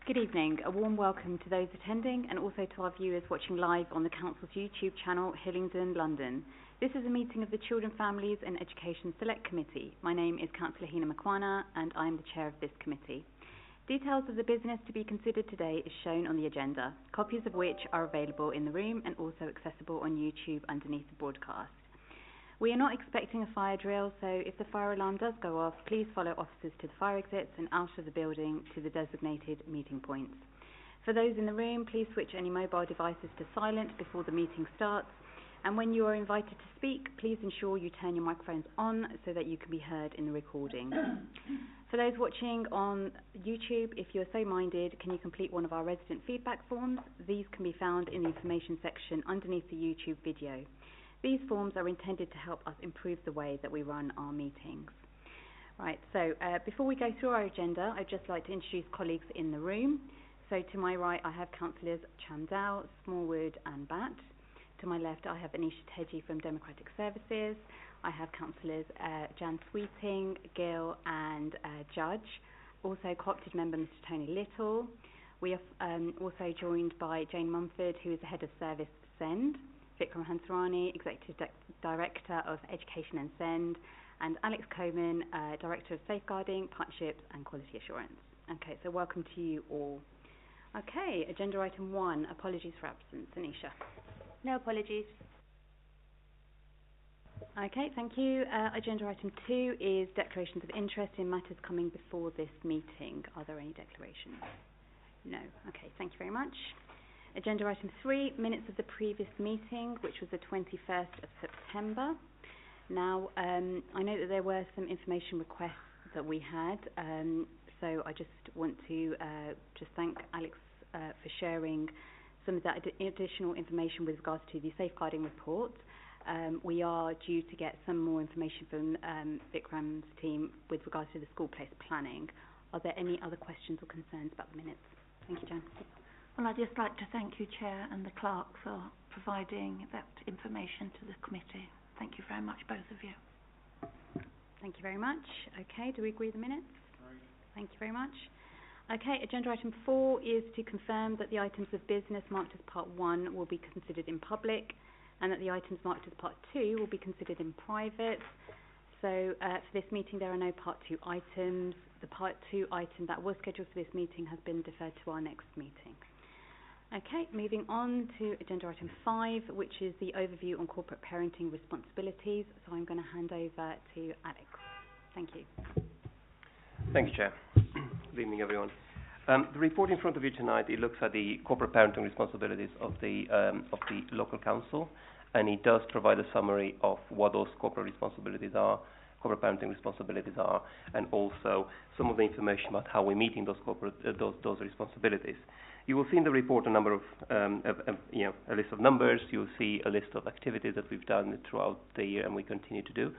Good evening. A warm welcome to those attending and also to our viewers watching live on the Council's YouTube channel, Hillingdon, London. This is a meeting of the Children, Families and Education Select Committee. My name is Councillor Heena Makwana and I am the chair of this committee. Details of the business to be considered today is shown on the agenda, copies of which are available in the room and also accessible on YouTube underneath the broadcast. We are not expecting a fire drill, so if the fire alarm does go off, please follow officers to the fire exits and out of the building to the designated meeting points. For those in the room, please switch any mobile devices to silent before the meeting starts. And when you are invited to speak, please ensure you turn your microphones on so that you can be heard in the recording. For those watching on YouTube, if you are so minded, can you complete one of our resident feedback forms? These can be found in the information section underneath the YouTube video. These forms are intended to help us improve the way that we run our meetings. Right, so before we go through our agenda, I'd just like to introduce colleagues in the room. So to my right, I have Councillors Chandal, Smallwood and Batt. To my left, I have Anisha Teji from Democratic Services. I have Councillors Jan Sweeting, Gill and Judge. Also co-opted member Mr Tony Little. We are also joined by Jane Mumford, who is the Head of Service SEND. Vikram Hansrani, Executive Director of Education and SEND, and Alex Coman, Director of Safeguarding, Partnerships and Quality Assurance. Okay, so welcome to you all. Okay, agenda item 1, apologies for absence. Anisha. No apologies. Okay, thank you. Agenda item 2 is declarations of interest in matters coming before this meeting. Are there any declarations? No. Okay, thank you very much. Agenda item 3, minutes of the previous meeting, which was the 21st of September. Now, I know that there were some information requests that we had, so I just want to just thank Alex for sharing some of that additional information with regards to the safeguarding report. We are due to get some more information from Vikram's team with regards to the school place planning. Are there any other questions or concerns about the minutes? Thank you, Jan. Well, I'd just like to thank you, Chair, and the Clerk for providing that information to the committee. Thank you very much, both of you. Thank you very much. Okay, do we agree with the minutes? Right. Thank you very much. Okay, agenda item 4 is to confirm that the items of business marked as part 1 will be considered in public and that the items marked as part 2 will be considered in private. So for this meeting there are no part 2 items. The part 2 item that was scheduled for this meeting has been deferred to our next meeting. Okay, moving on to agenda item 5, which is the overview on corporate parenting responsibilities. So I'm going to hand over to Alex. Thank you. Thank you, Chair. Good evening, everyone. The report in front of you tonight, it looks at the corporate parenting responsibilities of the local council, and it does provide a summary of what those corporate responsibilities are, corporate parenting responsibilities are, and also some of the information about how we're meeting those those responsibilities. You will see in the report a number of, a list of numbers. You'll see a list of activities that we've done throughout the year and we continue to do.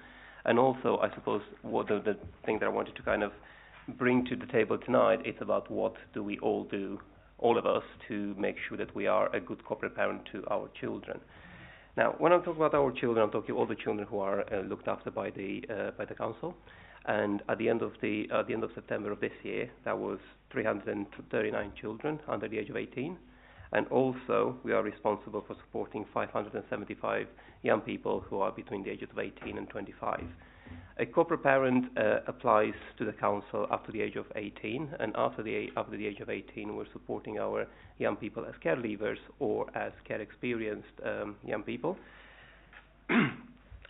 And also, I suppose, what the thing that I wanted to kind of bring to the table tonight is about what do we all do, all of us, to make sure that we are a good corporate parent to our children. Now, when I'm talking about our children, I'm talking all the children who are looked after by the council. And at the end of September of this year, that was 339 children under the age of 18. And also, we are responsible for supporting 575 young people who are between the ages of 18 and 25. A corporate parent applies to the council up to the age of 18, and after the age of 18, we're supporting our young people as care leavers or as care experienced young people.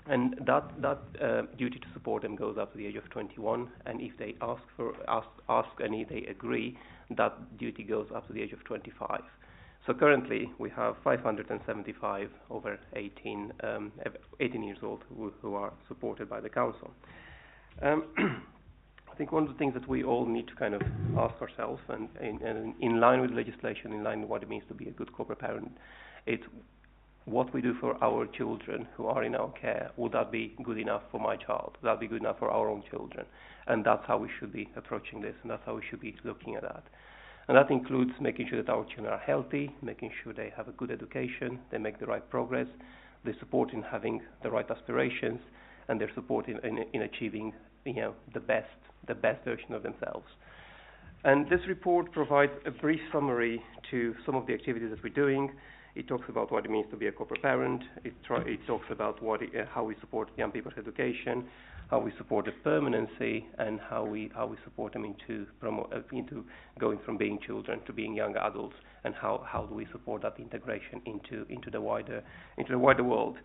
And that duty to support them goes up to the age of 21, and if they ask and if they agree, that duty goes up to the age of 25. So currently we have 575 over 18 years old who are supported by the council. I think one of the things that we all need to kind of ask ourselves, and in line with legislation, in line with what it means to be a good corporate parent, it's what we do for our children who are in our care. Would that be good enough for my child? Would that be good enough for our own children? And that's how we should be approaching this, and that's how we should be looking at that. And that includes making sure that our children are healthy, making sure they have a good education, they make the right progress, they support in having the right aspirations, and they're supporting in achieving the best version of themselves. And this report provides a brief summary to some of the activities that we're doing. It talks about what it means to be a corporate parent. It talks about how we support young people's education, how we support their permanency, and how we support them into going from being children to being young adults, and how do we support that integration into the wider world.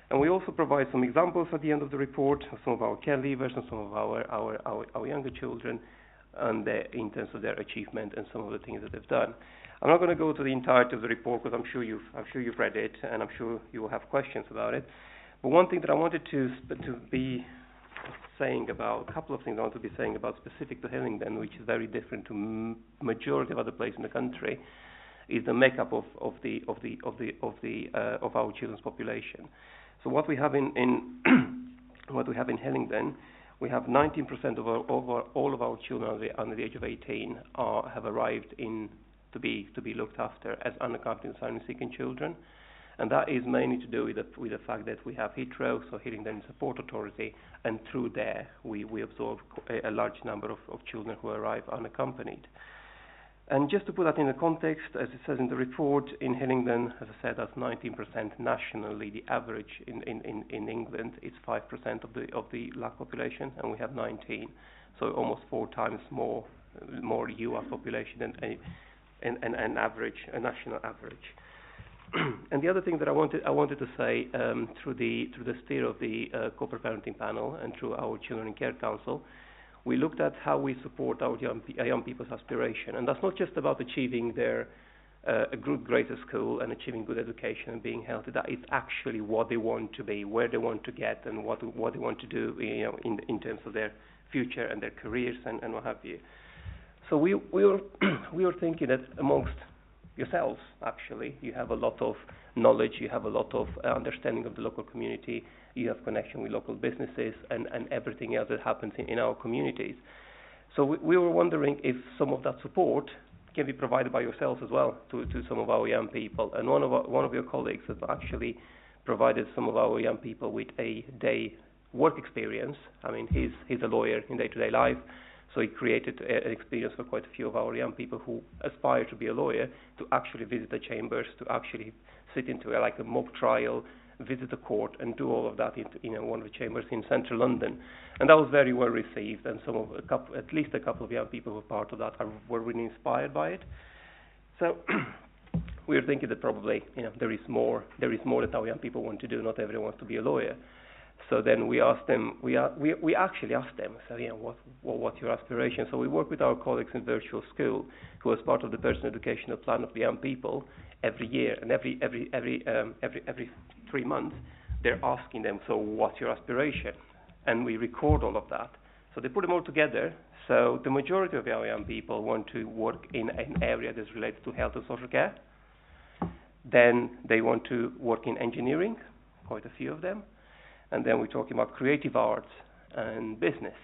And we also provide some examples at the end of the report of some of our care leavers and some of our younger children, and in terms of their achievement and some of the things that they've done. I'm not going to go to the entirety of the report because I'm sure you've read it, and I'm sure you will have questions about it. But one thing that I wanted to be saying about, a couple of things I want to be saying about specific to Hillingdon, which is very different to majority of other places in the country, is the makeup of our children's population. So what we have in Hillingdon, we have 19% of all of our children under the age of 18 have arrived to be looked after as unaccompanied asylum-seeking children, and that is mainly to do with the fact that we have Heathrow, so Hillingdon Support Authority, and through there we absorb a large number of children who arrive unaccompanied. And just to put that in the context, as it says in the report, in Hillingdon, as I said, that's 19% nationally. The average in England is 5% of the LAC population, and we have 19, so almost 4 times more UAC population than a national average. And the other thing that I wanted to say through the steer of the corporate parenting panel and through our Children in Care Council, we looked at how we support our young people's aspiration, and that's not just about achieving their a good grade at school and achieving good education and being healthy. That is actually what they want to be, where they want to get, and what they want to do, in terms of their future and their careers and what have you. So we were thinking that amongst yourselves, actually, you have a lot of knowledge, you have a lot of understanding of the local community, you have connection with local businesses and everything else that happens in our communities. So we were wondering if some of that support can be provided by yourselves as well to some of our young people. And one of your colleagues has actually provided some of our young people with a day work experience. I mean, he's a lawyer in day-to-day life, so he created an experience for quite a few of our young people who aspire to be a lawyer to actually visit the chambers, to actually sit into a mock trial, visit the court, and do all of that in one of the chambers in central London. And that was very well received, and at least a couple of young people who were part of that were really inspired by it. So we were thinking that probably there is more that our young people want to do. Not everyone wants to be a lawyer. So then we asked them. We actually asked them. So what's your aspiration? So we work with our colleagues in virtual school, who as part of the personal educational plan of the young people every year, and every 3 months they're asking them. So what's your aspiration? And we record all of that. So they put them all together. So the majority of our young people want to work in an area that's related to health and social care. Then they want to work in engineering, quite a few of them. And then we're talking about creative arts and business.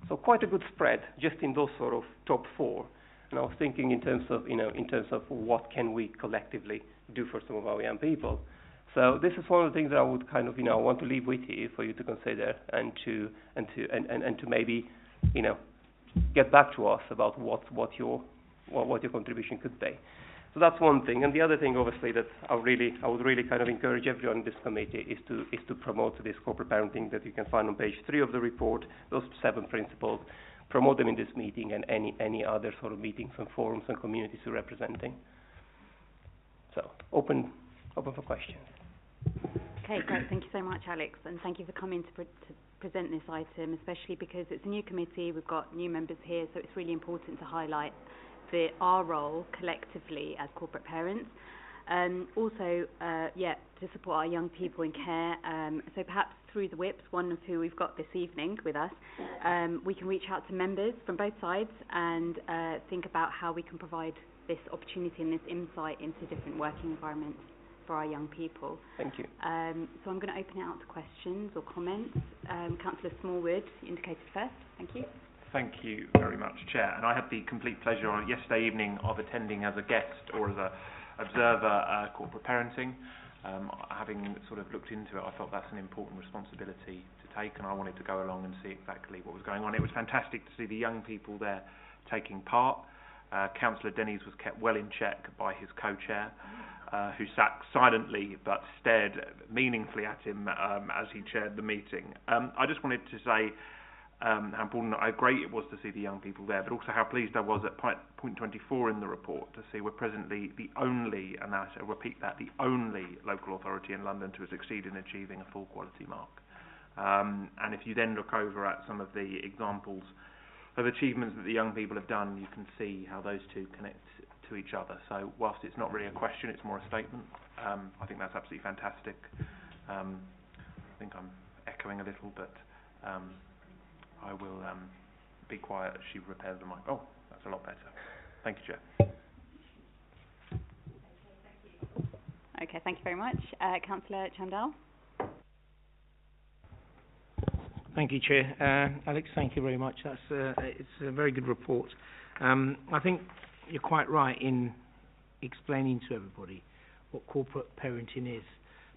So quite a good spread just in those sort of top 4. And I was thinking in terms of what can we collectively do for some of our young people. So this is one of the things that I would want to leave with you for you to consider and to maybe get back to us about what your contribution could be. So that's one thing. And the other thing, obviously, that I would really kind of encourage everyone in this committee is to promote this corporate parenting that you can find on page 3 of the report. Those 7 principles. Promote them in this meeting and any other sort of meetings and forums and communities you're representing. So open for questions. Okay, great. Thank you so much, Alex, and thank you for coming to present this item, especially because it's a new committee. We've got new members here, so it's really important to highlight our role collectively as corporate parents. Also, to support our young people in care. So perhaps through the whips, one of who we've got this evening with us, we can reach out to members from both sides and think about how we can provide this opportunity and this insight into different working environments for our young people. Thank you. So I'm going to open it out to questions or comments. Councillor Smallwood, you indicated first. Thank you. Thank you very much, Chair. And I had the complete pleasure on yesterday evening of attending as a guest or as an observer corporate parenting. Having sort of looked into it, I thought that's an important responsibility to take, and I wanted to go along and see exactly what was going on. It was fantastic to see the young people there taking part. Councillor Denny's was kept well in check by his co-chair, who sat silently but stared meaningfully at him as he chaired the meeting. I just wanted to say how important, how great it was to see the young people there, but also how pleased I was at point 24 in the report to see we're presently the only, and I repeat that, the only local authority in London to have succeeded in achieving a full quality mark. And if you then look over at some of the examples of achievements that the young people have done, you can see how those two connect to each other. So whilst it's not really a question, it's more a statement. I think that's absolutely fantastic. I think I'm echoing a little, but I will be quiet as she repairs the mic. Oh, that's a lot better. Thank you, Chair. Okay, thank you very much. Councillor Chandal. Thank you, Chair. Alex, thank you very much. It's a very good report. I think you're quite right in explaining to everybody what corporate parenting is.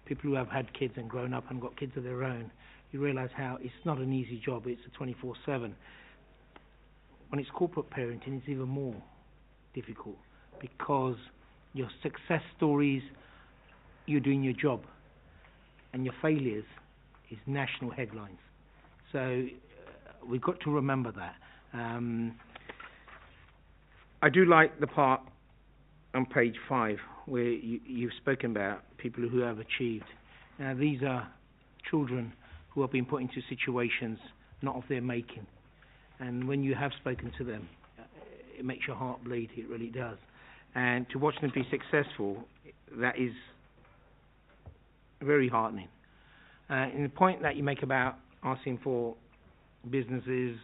People who have had kids and grown up and got kids of their own, you realise how it's not an easy job. It's a 24/7. When it's corporate parenting, it's even more difficult because your success stories, you're doing your job, and your failures is national headlines. So we've got to remember that. I do like the part on page 5 where you've spoken about people who have achieved. Now, these are children who have been put into situations not of their making. And when you have spoken to them, it makes your heart bleed, it really does. And to watch them be successful, that is very heartening. And the point that you make about asking for businesses,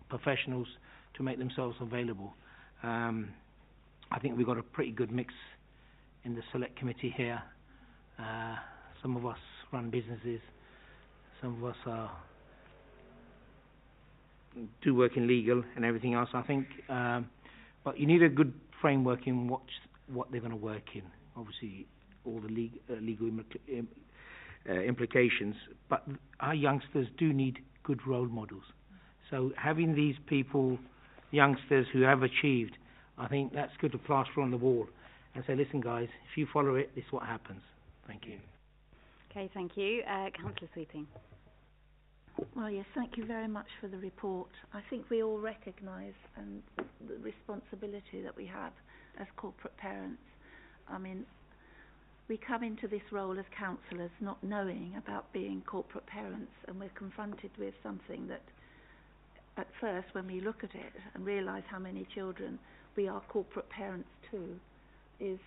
professionals to make themselves available, I think we've got a pretty good mix in the select committee here. Some of us run businesses, some of us do work in legal and everything else, I think. But you need a good framework in what they're going to work in. Obviously, all the legal implications. But our youngsters do need good role models. So having these people, youngsters who have achieved, I think that's good to plaster on the wall and say, listen guys, if you follow it, this is what happens. Thank you. Okay, thank you. Councillor Sweeting. Well, yes, thank you very much for the report. I think we all recognise the responsibility that we have as corporate parents. I mean, we come into this role as councillors not knowing about being corporate parents, and we're confronted with something that at first, when we look at it and realise how many children we are corporate parents to, is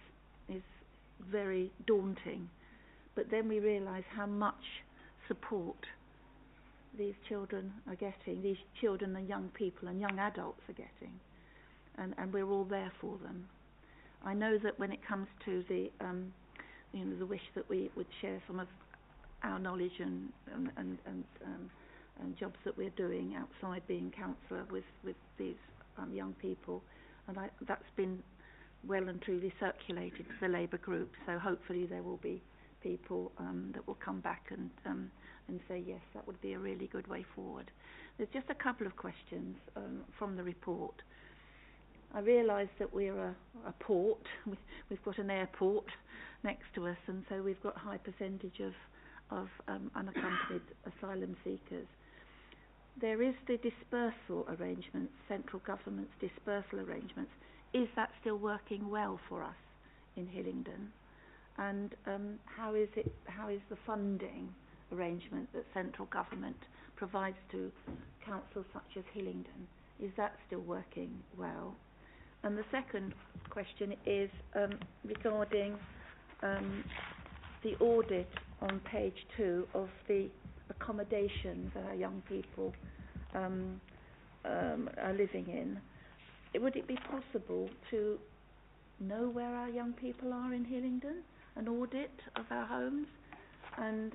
very daunting. But then we realise how much support these children are getting, these children and young people and young adults are getting, and we're all there for them. I know that when it comes to the wish that we would share some of our knowledge and jobs that we're doing outside being councillor with these young people, and that's been well and truly circulated to the Labour group, so hopefully there will be people that will come back and say yes, that would be a really good way forward. There's just a couple of questions from the report. I realise that we're a port, we've got an airport next to us, and so we've got a high percentage of unaccompanied asylum seekers. There is the dispersal arrangements, central government's dispersal arrangements. Is that still working well for us in Hillingdon? And how is the funding arrangement that central government provides to councils such as Hillingdon? Is that still working well? And the second question is regarding the audit on page 2 of the accommodation that our young people are living in. Would it be possible to know where our young people are in Hillingdon, an audit of our homes? And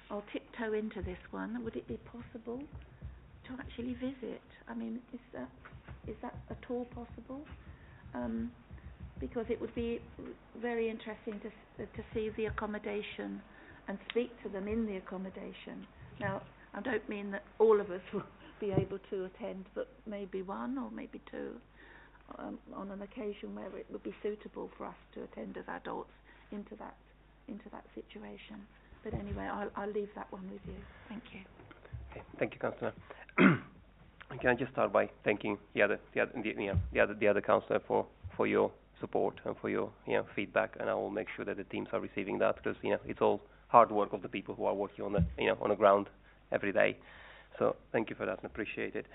I'll tiptoe into this one. Would it be possible to actually visit? I mean, is that at all possible? Because it would be very interesting to see the accommodation and speak to them in the accommodation. Now, I don't mean that all of us be able to attend, but maybe one or maybe two on an occasion where it would be suitable for us to attend as adults into that situation. But anyway, I'll leave that one with you. Thank you. Okay, thank you, Councillor. Can I just start by thanking the other councillor for your support and for your feedback, and I will make sure that the teams are receiving that, because it's all hard work of the people who are working on the ground every day. So thank you for that and appreciate it.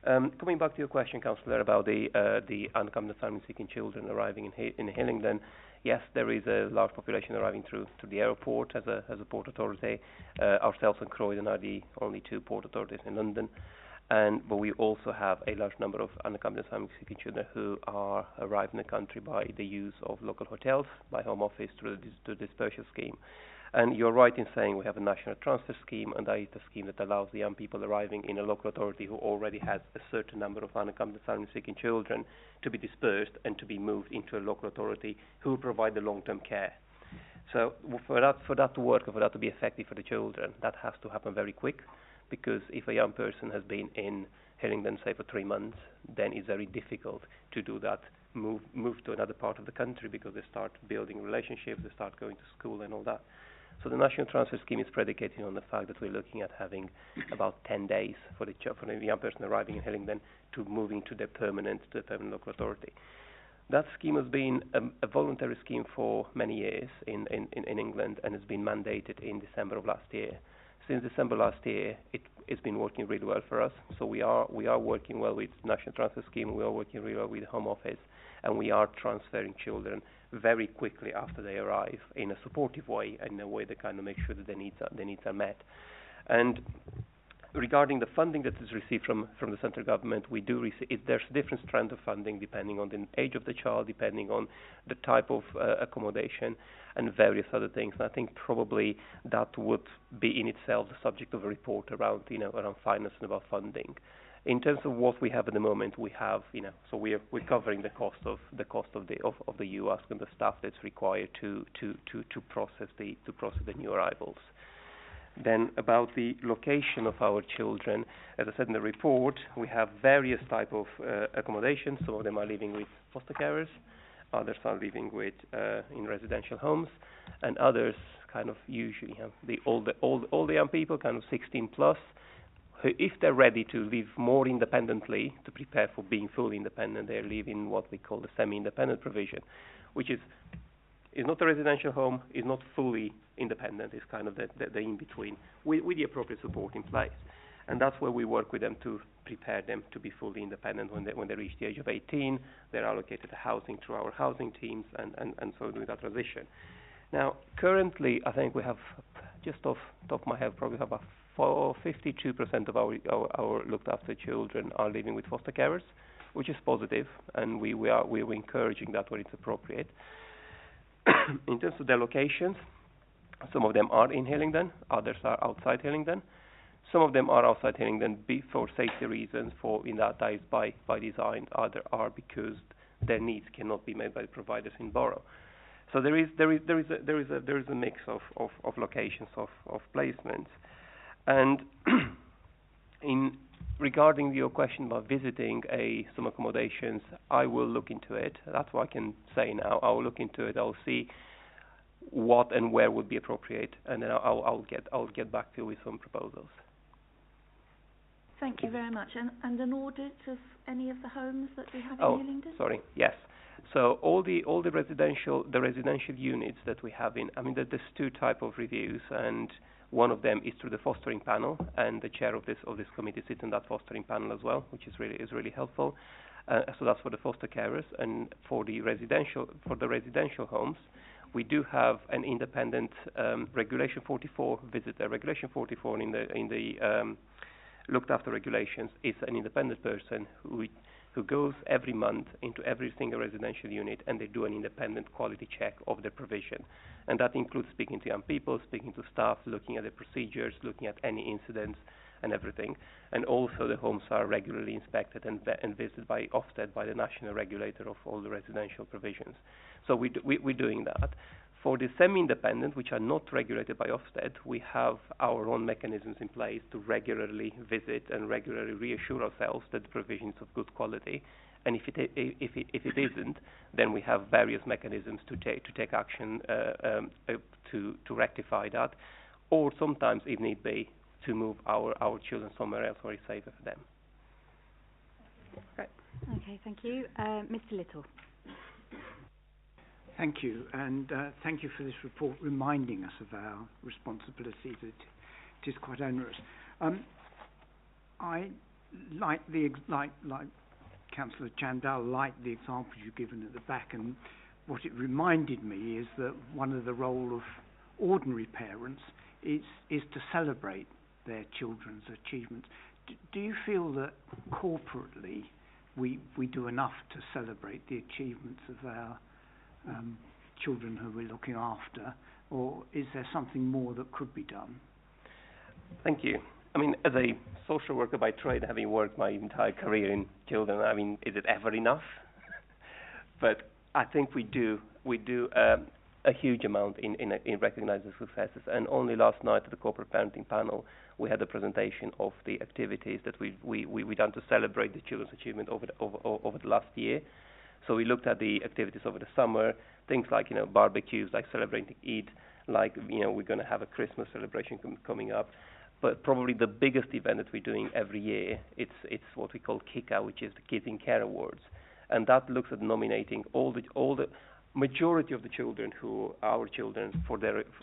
Coming back to your question, Councillor, about the unaccompanied family-seeking children arriving in Hillingdon, yes, there is a large population arriving through the airport as a port authority. Ourselves and Croydon are the only two port authorities in London, but we also have a large number of unaccompanied family-seeking children who are arrived in the country by the use of local hotels, by Home Office through the dispersal scheme. And you're right in saying we have a national transfer scheme, and that is the scheme that allows the young people arriving in a local authority who already has a certain number of unaccompanied family-seeking children to be dispersed and to be moved into a local authority who will provide the long-term care. So for that to work and for that to be effective for the children, that has to happen very quick, because if a young person has been in Hillingdon, say, for 3 months, then it's very difficult to do that move to another part of the country, because they start building relationships, they start going to school and all that. So the national transfer scheme is predicated on the fact that we're looking at having about 10 days for the young person arriving in Hillingdon to moving to the permanent local authority. That scheme has been a voluntary scheme for many years in England, and has been mandated in December of last year. Since December last year, it's been working really well for us. So we are working well with national transfer scheme. We are working really well with the Home Office, and we are transferring children very quickly after they arrive in a supportive way, and in a way that kind of makes sure that their needs are met. And regarding the funding that is received from the central government, we do receive. There's different strands of funding depending on the age of the child, depending on the type of accommodation, and various other things. And I think probably that would be in itself the subject of a report around finance and about funding. In terms of what we have at the moment, we have so we're covering the cost of the UASC and the staff that's required to process the new arrivals. Then about the location of our children, as I said in the report, we have various type of accommodations. Some of them are living with foster carers, others are living with in residential homes, and others kind of usually all the young people, kind of 16 plus, who, if they're ready to live more independently, to prepare for being fully independent, they live in what we call the semi-independent provision, which is not a residential home, is not fully independent, it's kind of the in-between, with the appropriate support in place. And that's where we work with them to prepare them to be fully independent when they reach the age of 18. They're allocated to housing through our housing teams, and so doing that transition. Now, currently, I think we have, just off the top of my head, probably have about 52% of our looked after children are living with foster carers, which is positive, and we're encouraging that when it's appropriate. In terms of their locations, some of them are in Hillingdon, others are outside Hillingdon. Some of them are outside Hillingdon for safety reasons, that is by design. Others are because their needs cannot be met by the providers in Borough. So there is a mix of locations of placements. And regarding your question about visiting some accommodations, I will look into it. That's what I can say now. I will look into it. I'll see what and where would be appropriate, and then I'll get back to you with some proposals. Thank you very much. And an audit of any of the homes that we have in Hillingdon? Sorry. Yes. So all the residential units that we have there's two type of reviews, and one of them is through the fostering panel, and the chair of this committee sits in that fostering panel as well, which is really helpful. So that's for the foster carers, and for the residential homes, we do have an independent Regulation 44 visitor. Regulation 44 in the looked after regulations is an independent person who goes every month into every single residential unit, and they do an independent quality check of the provision. And that includes speaking to young people, speaking to staff, looking at the procedures, looking at any incidents and everything. And also the homes are regularly inspected and visited by Ofsted, by the national regulator of all the residential provisions. So we're doing that. For the semi-independent, which are not regulated by Ofsted, we have our own mechanisms in place to regularly visit and regularly reassure ourselves that the provision is of good quality. And if it isn't, then we have various mechanisms to take action to rectify that, or sometimes, if need be, to move our children somewhere else where it's safer for them. Right. Okay, thank you. Mr. Little. Thank you, and thank you for this report reminding us of our responsibility. That it is quite onerous. I like Councillor Chandal, like the examples you've given at the back, and what it reminded me is that one of the role of ordinary parents is to celebrate their children's achievements. Do you feel that corporately we do enough to celebrate the achievements of our children who we're looking after, or is there something more that could be done? Thank you. I mean, as a social worker by trade, having worked my entire career in children, I mean, is it ever enough? But I think we do a huge amount in recognizing successes. And only last night at the corporate parenting panel, we had a presentation of the activities that we done to celebrate the children's achievement over the last year. So we looked at the activities over the summer, things like, barbecues, like celebrating Eid, like, we're going to have a Christmas celebration coming up. But probably the biggest event that we're doing every year, it's what we call KICA, which is the Kids in Care Awards. And that looks at nominating all the majority of the children who are our children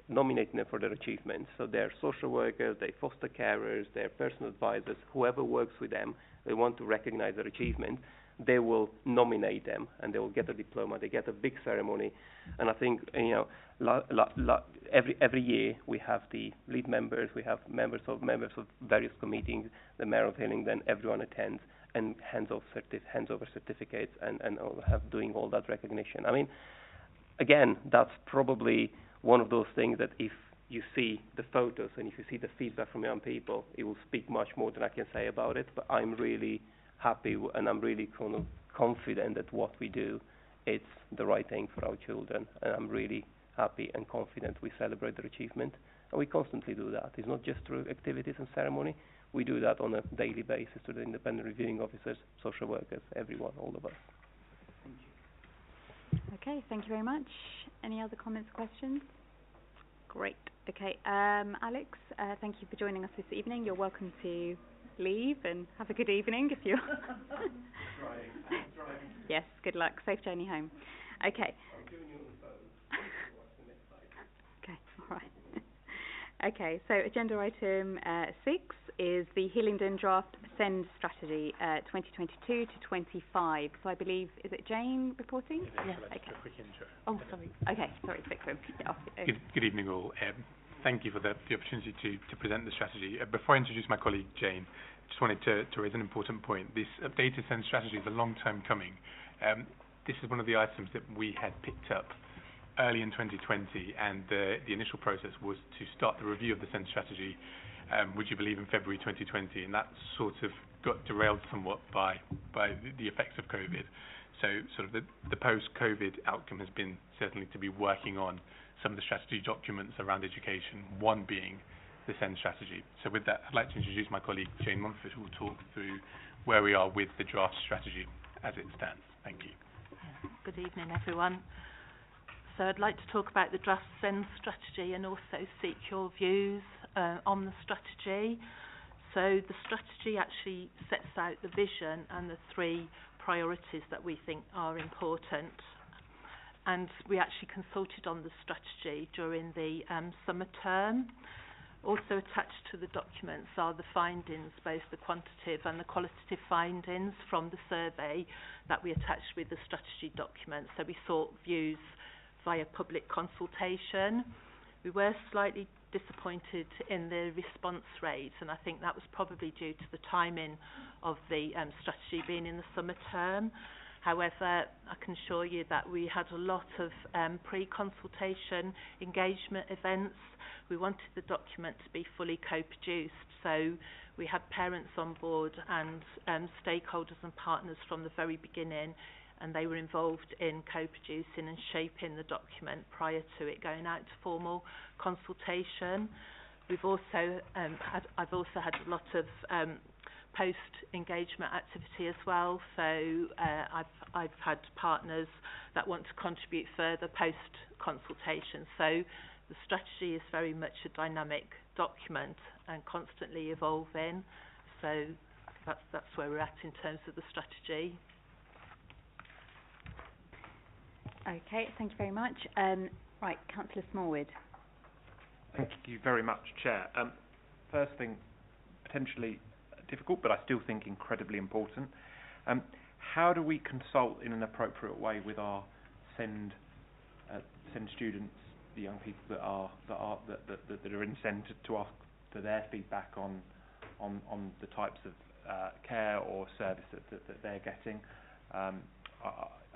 nominating them for their achievements. So they're social workers, they're foster carers, they're personal advisors, whoever works with them, they want to recognize their achievement. They will nominate them, and they will get a diploma. They get a big ceremony, and I think every year we have the lead members, we have members of various committees, the mayor of Hillingdon, everyone attends and hands over certificates and doing all that recognition. I mean, again, that's probably one of those things that if you see the photos and if you see the feedback from young people, it will speak much more than I can say about it. But I'm really happy and I'm really kind of confident that what we do, it's the right thing for our children, and I'm really happy and confident we celebrate their achievement, and we constantly do that. It's not just through activities and ceremony, we do that on a daily basis to the independent reviewing officers, social workers, everyone, all of us. Thank you. Okay, thank you very much. Any other comments or questions? Great. Okay, Alex, thank you for joining us this evening. You're welcome to leave and have a good evening if you're driving. Yes, good luck. Safe journey home. Okay. I'm giving you on the phone. What's the next slide? Okay, all right. Okay, so agenda item 6 is the Hillingdon Draft SEND Strategy 2022 to 25. So I believe, is it Jane reporting? Yes. Okay. A quick intro. Oh, sorry. Okay, sorry, Vikram. Yeah, Good evening all. Thank you for the opportunity to present the strategy. Before I introduce my colleague Jane, I just wanted to raise an important point. This updated SEND strategy is a long time coming. This is one of the items that we had picked up early in 2020, and the initial process was to start the review of the SEND strategy, would you believe, in February 2020, and that sort of got derailed somewhat by the effects of COVID. So sort of the post-COVID outcome has been certainly to be working on some of the strategy documents around education, one being the SEND strategy. So with that, I'd like to introduce my colleague Jane Montfort, who will talk through where we are with the draft strategy as it stands. Thank you. Good evening, everyone. So I'd like to talk about the draft SEND strategy and also seek your views on the strategy. So the strategy actually sets out the vision and the 3 priorities that we think are important. And we actually consulted on the strategy during the summer term. Also attached to the documents are the findings, both the quantitative and the qualitative findings from the survey that we attached with the strategy document. So we sought views via public consultation. We were slightly disappointed in the response rate, and I think that was probably due to the timing of the strategy being in the summer term. However, I can assure you that we had a lot of pre-consultation engagement events. We wanted the document to be fully co-produced, so we had parents on board and stakeholders and partners from the very beginning, and they were involved in co-producing and shaping the document prior to it going out to formal consultation. I've also had a lot of post-engagement activity as well, so I've had partners that want to contribute further post-consultation. So the strategy is very much a dynamic document and constantly evolving, so that's where we're at in terms of the strategy. Okay, thank you very much. Right, Councillor Smallwood. Thank you very much, Chair. First thing, potentially difficult, but I still think incredibly important. How do we consult in an appropriate way with our send students, the young people that are in send to ask for their feedback on the types of care or service that they're getting? I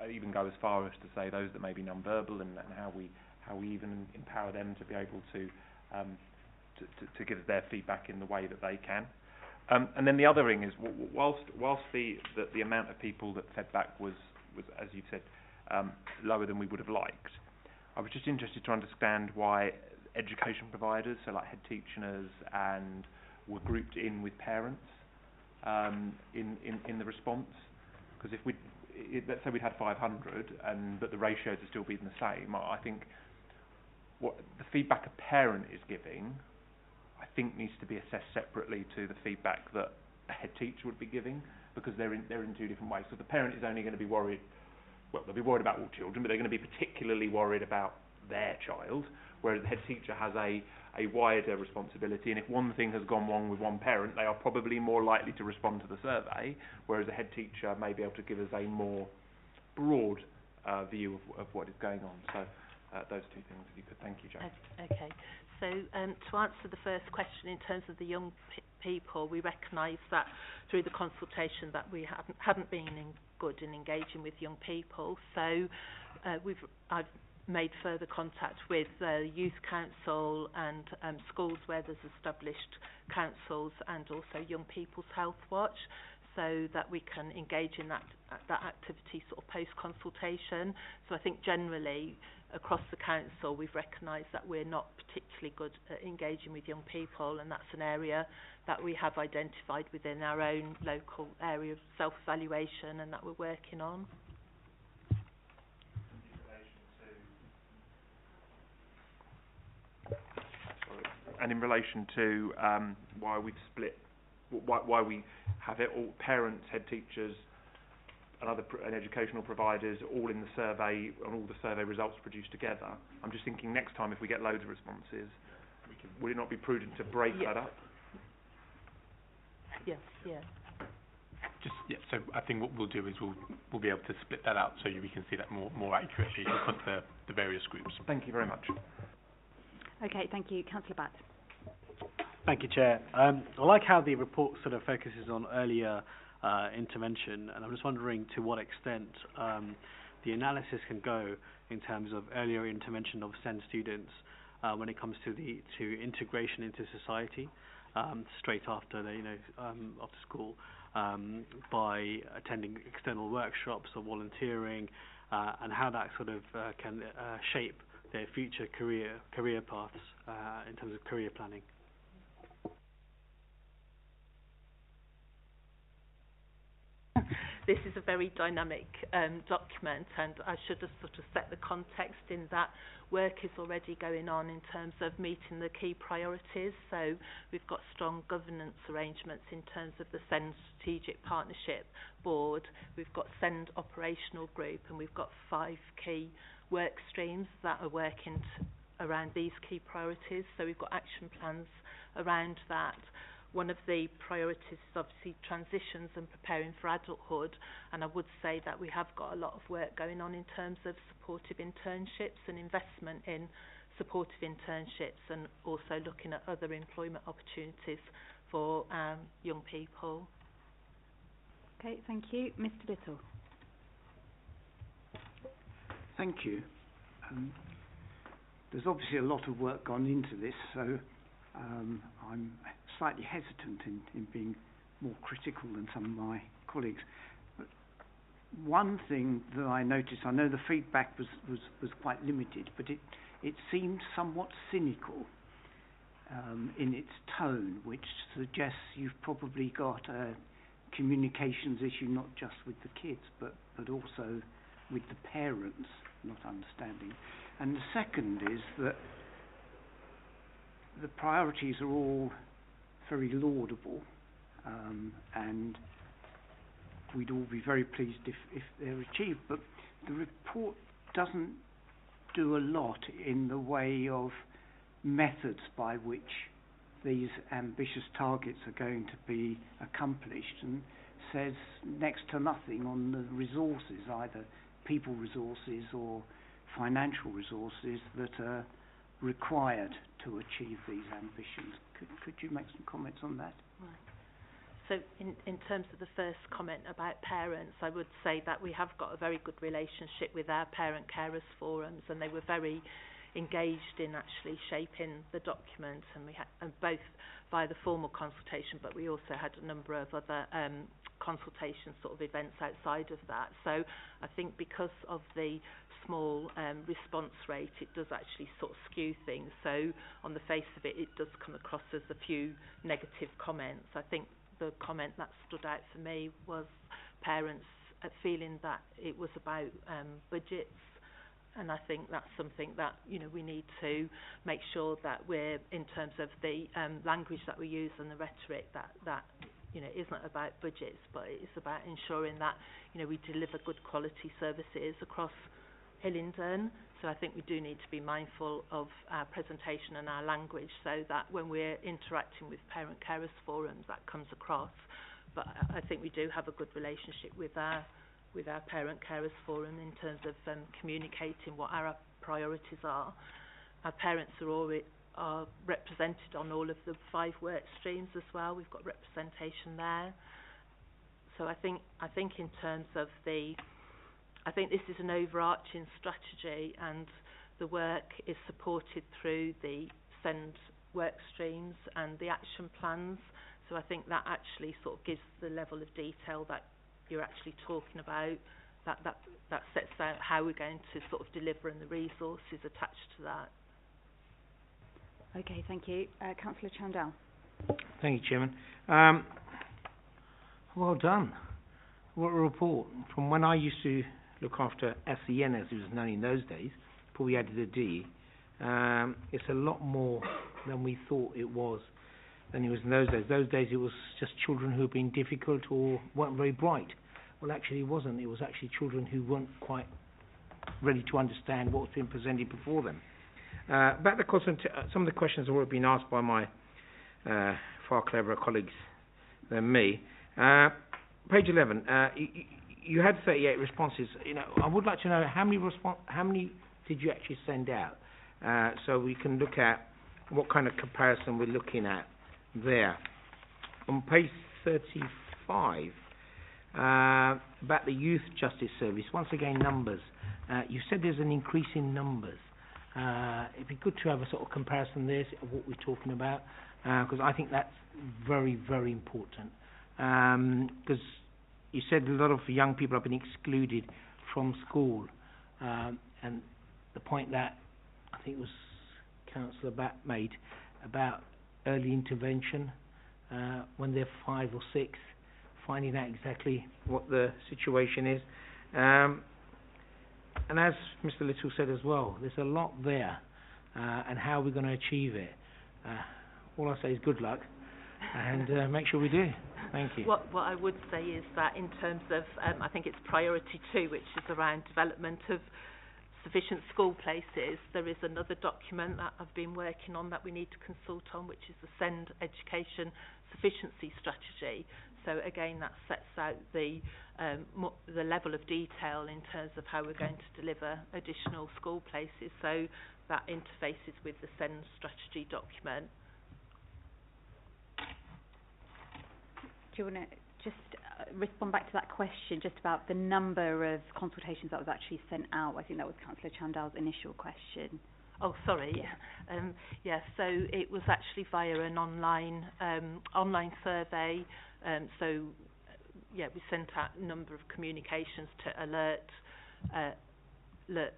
even go as far as to say those that may be non-verbal, and how we even empower them to be able to give their feedback in the way that they can. And then the other thing is, whilst the amount of people that fed back was as you've said, lower than we would have liked, I was just interested to understand why education providers, so like head teachers, and were grouped in with parents in the response. Because let's say we'd had 500, but the ratios are still being the same, I think what the feedback a parent is giving, I think needs to be assessed separately to the feedback that a head teacher would be giving, because they're in two different ways. So the parent is only going to be worried, well, they'll be worried about all children, but they're going to be particularly worried about their child, whereas the head teacher has a wider responsibility, and if one thing has gone wrong with one parent, they are probably more likely to respond to the survey, whereas a head teacher may be able to give us a more broad view of what is going on. So those two things, if you could. Thank you, Jane. Okay. So to answer the first question, in terms of the young people, we recognise that through the consultation that we hadn't been good in engaging with young people. So I've made further contact with the Youth Council and schools where there's established councils, and also Young People's Health Watch, so that we can engage in that activity sort of post-consultation. So I think generally across the council we've recognised that we're not particularly good at engaging with young people, and that's an area that we have identified within our own local area of self-evaluation and that we're working on. And in relation to why we've split, why we have it all, parents, head teachers, and educational providers all in the survey, and all the survey results produced together. I'm just thinking next time if we get loads of responses, would it not be prudent to break that up? Yes, yeah. So I think what we'll do is we'll be able to split that out so we can see that more accurately across the various groups. Thank you very much. Okay, thank you. Councillor Batt. Thank you, Chair. I like how the report sort of focuses on earlier intervention, and I'm just wondering to what extent the analysis can go in terms of earlier intervention of SEND students when it comes to integration into society straight after after school, by attending external workshops or volunteering, and how that sort of can shape their future career paths in terms of career planning. This is a very dynamic document, and I should have sort of set the context in that work is already going on in terms of meeting the key priorities. So we've got strong governance arrangements in terms of the SEND Strategic Partnership Board. We've got SEND Operational Group, and we've got 5 key work streams that are working around these key priorities. So we've got action plans around that. One of the priorities is obviously transitions and preparing for adulthood, and I would say that we have got a lot of work going on in terms of supportive internships and investment in supportive internships, and also looking at other employment opportunities for young people. Okay, thank you. Mr. Little. Thank you. There's obviously a lot of work gone into this, so I'm slightly hesitant in being more critical than some of my colleagues. But one thing that I noticed, I know the feedback was quite limited, but it seemed somewhat cynical in its tone, which suggests you've probably got a communications issue not just with the kids, but also with the parents not understanding. And the second is that the priorities are all very laudable, and we'd all be very pleased if they're achieved, but the report doesn't do a lot in the way of methods by which these ambitious targets are going to be accomplished, and says next to nothing on the resources, either people resources or financial resources, that are required to achieve these ambitions. Could you make some comments on that? Right. So in terms of the first comment about parents, I would say that we have got a very good relationship with our parent carers forums, and they were very engaged in actually shaping the document, and we had both via the formal consultation, but we also had a number of other consultation sort of events outside of that. So I think because of the small response rate, it does actually sort of skew things. So on the face of it, it does come across as a few negative comments. I think the comment that stood out for me was parents feeling that it was about budgets, and I think that's something that, you know, we need to make sure that we're, in terms of the language that we use and the rhetoric, that you know, isn't about budgets, but it's about ensuring that, you know, we deliver good quality services across Hillingdon. So I think we do need to be mindful of our presentation and our language, so that when we're interacting with parent carers forums, that comes across. But I think we do have a good relationship with our parent carers forum in terms of communicating what our priorities are. Our parents are represented on all of the 5 work streams as well. We've got representation there. So I think in terms of I think this is an overarching strategy, and the work is supported through the SEND work streams and the action plans. So I think that actually sort of gives the level of detail that you're actually talking about, that sets out how we're going to sort of deliver and the resources attached to that. Okay, thank you. Councillor Chandal. Thank you, Chairman. Well done. What a report. From when I used to look after SEN, as it was known in those days, before we added a D, it's a lot more than we thought it was, than it was in those days. Those days it was just children who had been difficult or weren't very bright. Well, actually it wasn't. It was actually children who weren't quite ready to understand what was being presented before them. About some of the questions that were being asked by my far cleverer colleagues than me. Page 11, you had 38 responses. You know, I would like to know how many did you actually send out, so we can look at what kind of comparison we're looking at there. On page 35, about the Youth Justice Service, once again numbers. You said there's an increase in numbers. It'd be good to have a sort of comparison there of what we're talking about, because I think that's very, very important. Because you said a lot of young people have been excluded from school, and the point that I think it was Councillor Batt made about early intervention when they're 5 or 6, finding out exactly what the situation is. And as Mr. Little said as well, there's a lot there, and how we're going to achieve it. All I say is good luck, and make sure we do. Thank you. What I would say is that in terms of, I think it's priority 2, which is around development of sufficient school places, there is another document that I've been working on that we need to consult on, which is the SEND Education Sufficiency Strategy. So again, that sets out the level of detail in terms of how we're going to deliver additional school places. So that interfaces with the SEND strategy document. Do you want to just respond back to that question, just about the number of consultations that was actually sent out? I think that was Councillor Chandal's initial question. Oh, sorry. Yeah. So it was actually via an online survey. So we sent out a number of communications to alert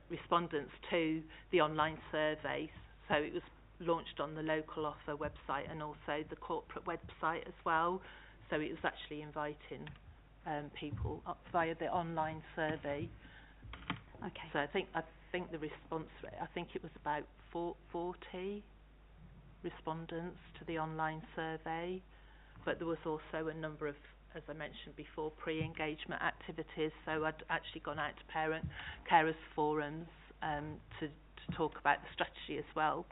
respondents to the online survey. So it was launched on the local offer website and also the corporate website as well. So it was actually inviting people up via the online survey. Okay. So I think the response rate, I think it was about 40 respondents to the online survey, but there was also a number of, as I mentioned before, pre-engagement activities. So I'd actually gone out to parent carers forums to talk about the strategy as well.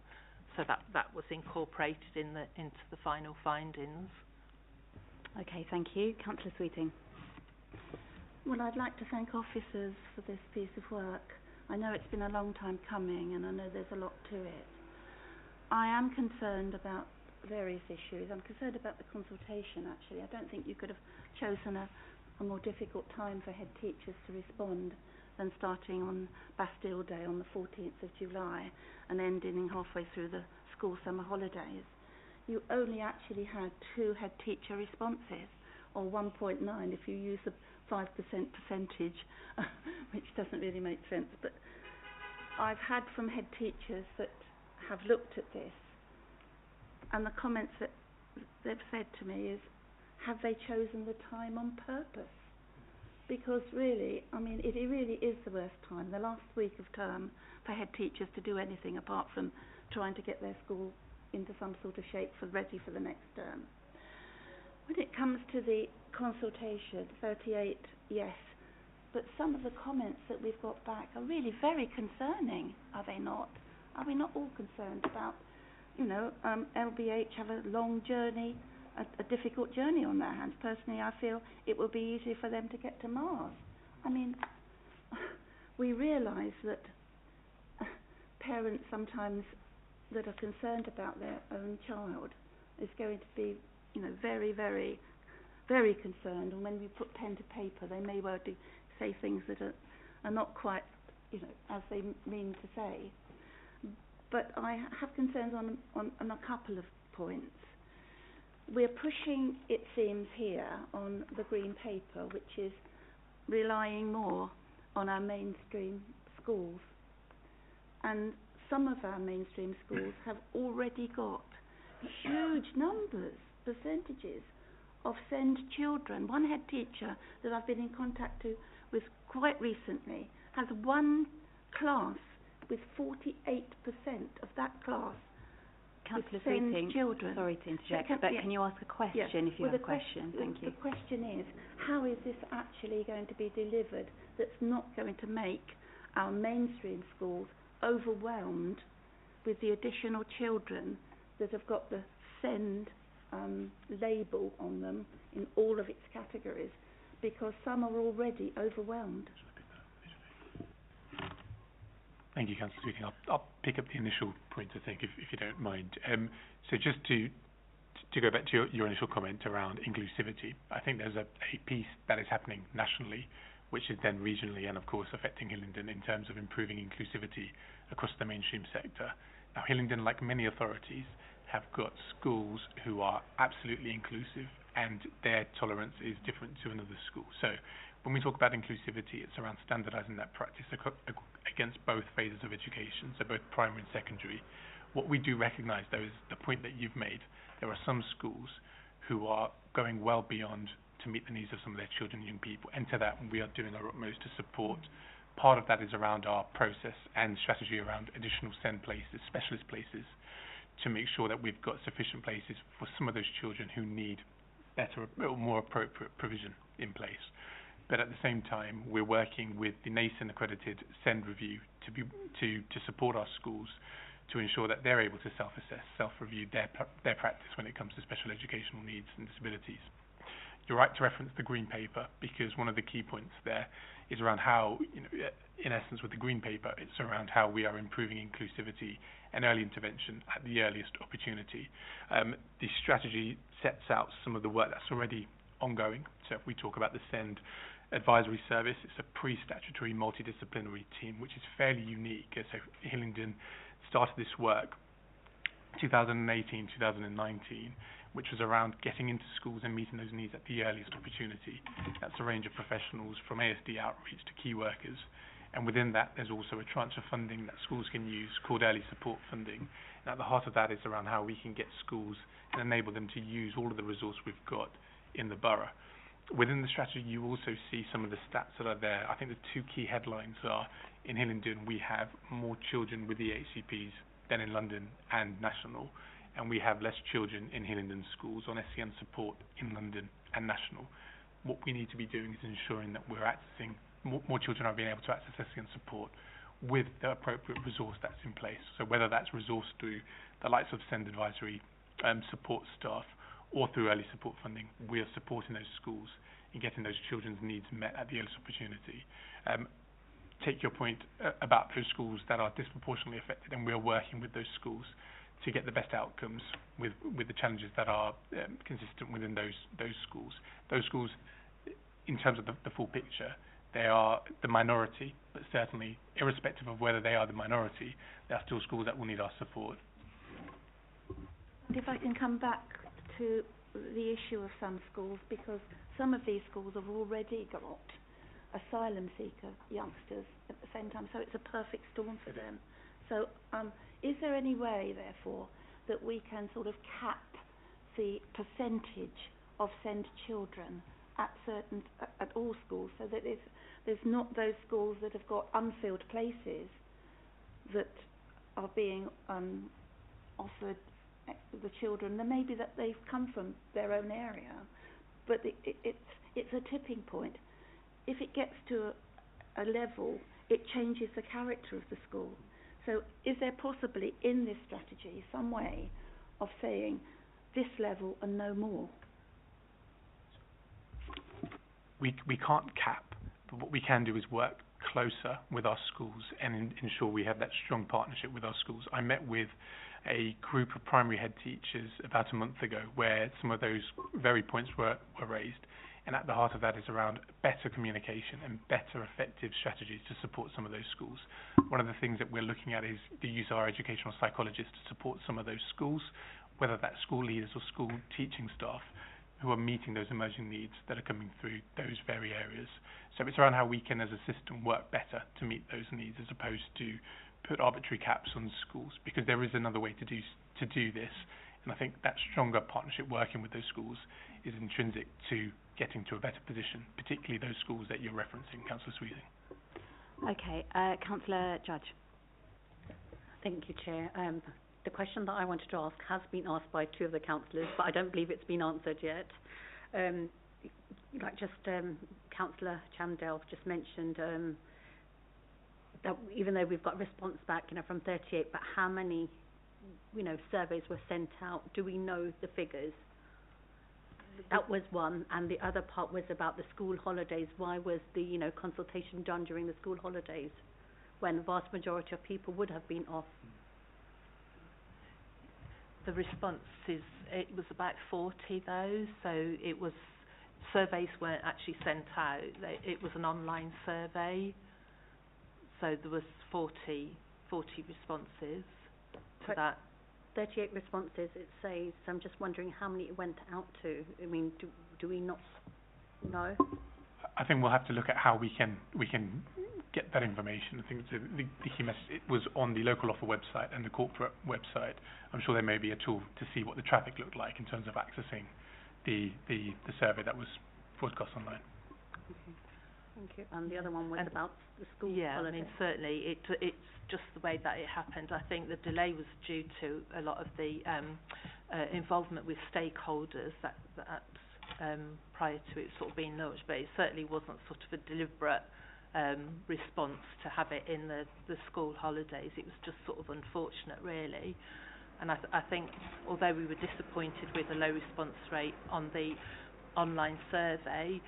So that was incorporated into the final findings. Okay, thank you. Councillor Sweeting. Well, I'd like to thank officers for this piece of work. I know it's been a long time coming, and I know there's a lot to it. I am concerned about various issues. I'm concerned about the consultation, actually. I don't think you could have chosen a more difficult time for head teachers to respond than starting on Bastille Day on the 14th of July and ending halfway through the school summer holidays. You only actually had 2 head teacher responses, or 1.9 if you use the 5% percentage, which doesn't really make sense. But I've had from head teachers that have looked at this, and the comments that they've said to me is, have they chosen the time on purpose? Because really, I mean, it really is the worst time, the last week of term, for head teachers to do anything apart from trying to get their school into some sort of shape ready for the next term. When it comes to the consultation, 38 yes, but some of the comments that we've got back are really very concerning, are they not? Are we not all concerned about, LBH have a long journey, a difficult journey on their hands? Personally, I feel it will be easier for them to get to Mars. I mean, we realise that parents sometimes that are concerned about their own child is going to be, very, very, very concerned. And when we put pen to paper, they may well say things that are not quite, as they mean to say. But I have concerns on a couple of points. We're pushing, it seems here, on the green paper, which is relying more on our mainstream schools. And some of our mainstream schools have already got huge percentages of SEND children. One head teacher that I've been in contact with quite recently has one class with 48% of that class Councillor SEND Sweeting, children. sorry to interject, but can you ask a question if you have a question? Thank you. The question is, how is this actually going to be delivered that's not going to make our mainstream schools overwhelmed with the additional children that have got the SEND label on them in all of its categories, because some are already overwhelmed? Thank you, Councillor Sweeting. I'll pick up the initial point, I think, if you don't mind. So just to go back to your initial comment around inclusivity, I think there's a piece that is happening nationally, which is then regionally and, of course, affecting Hillingdon in terms of improving inclusivity across the mainstream sector. Now, Hillingdon, like many authorities, have got schools who are absolutely inclusive, and their tolerance is different to another school. So when we talk about inclusivity, it's around standardising that practice against both phases of education, so both primary and secondary. What we do recognise, though, is the point that you've made. There are some schools who are going well beyond to meet the needs of some of their children and young people, and to that we are doing our utmost to support. Part of that is around our process and strategy around additional SEND places, specialist places, to make sure that we've got sufficient places for some of those children who need better or more appropriate provision in place. But at the same time, we're working with the NASEN accredited SEND review to support our schools to ensure that they're able to self-assess, self-review their practice when it comes to special educational needs and disabilities. You're right to reference the green paper, because one of the key points there is around how, in essence with the green paper, it's around how we are improving inclusivity and early intervention at the earliest opportunity. The strategy sets out some of the work that's already ongoing. So if we talk about the SEND advisory service, it's a pre-statutory multidisciplinary team, which is fairly unique. So Hillingdon started this work 2018, 2019, which was around getting into schools and meeting those needs at the earliest opportunity. That's a range of professionals from ASD outreach to key workers. And within that, there's also a tranche of funding that schools can use called early support funding. And at the heart of that is around how we can get schools and enable them to use all of the resource we've got in the borough. Within the strategy, you also see some of the stats that are there. I think the two key headlines are, in Hillingdon, we have more children with the HCPs than in London and national, and we have less children in Hillingdon schools on SEN support in London and national. What we need to be doing is ensuring that we're accessing, more children are being able to access SEN support with the appropriate resource that's in place. So whether that's resource through the likes of SEND advisory support staff or through early support funding, we are supporting those schools in getting those children's needs met at the earliest opportunity. Take your point about those schools that are disproportionately affected, and we're working with those schools to get the best outcomes with the challenges that are consistent within those schools. Those schools, in terms of the full picture, they are the minority, but certainly, irrespective of whether they are the minority, they are still schools that will need our support. And if I can come back to the issue of some schools, because some of these schools have already got asylum seeker youngsters at the same time, so it's a perfect storm for them. So is there any way, therefore, that we can sort of cap the percentage of SEND children at all schools, so that there's not those schools that have got unfilled places that are being offered the children? Then maybe that they've come from their own area, but it's a tipping point. If it gets to a level, it changes the character of the school. So is there possibly in this strategy some way of saying this level and no more? We can't cap, but what we can do is work closer with our schools and ensure we have that strong partnership with our schools. I met with a group of primary head teachers about a month ago where some of those very points were raised, and at the heart of that is around better communication and better effective strategies to support some of those schools. One of the things that we're looking at is the use of our educational psychologists to support some of those schools, whether that's school leaders or school teaching staff who are meeting those emerging needs that are coming through those very areas. So it's around how we can as a system work better to meet those needs as opposed to put arbitrary caps on schools, because there is another way to do this, and I think that stronger partnership working with those schools is intrinsic to getting to a better position, particularly those schools that you're referencing, Councillor Sweeting. Okay, Councillor Judge. Thank you, Chair. The question that I wanted to ask has been asked by two of the councillors, but I don't believe it's been answered yet. Councillor Chandel just mentioned that even though we've got response back, from 38, but how many, surveys were sent out? Do we know the figures? That was one, and the other part was about the school holidays. Why was the, consultation done during the school holidays when the vast majority of people would have been off? The responses, it was about 40 though, so it was, surveys weren't actually sent out, it was an online survey, so there was 40 responses to that. 38 responses, it says. So I'm just wondering how many it went out to. I mean, do we not know? I think we'll have to look at how we can get that information. I think the key message, it was on the local offer website and the corporate website. I'm sure there may be a tool to see what the traffic looked like in terms of accessing the survey that was broadcast online. Okay. Thank you. And the other one was about the school holiday. I mean, certainly it's just the way that it happened. I think the delay was due to a lot of the involvement with stakeholders that prior to it sort of being launched, but it certainly wasn't sort of a deliberate response to have it in the school holidays. It was just sort of unfortunate, really. And I think although we were disappointed with the low response rate on the online survey,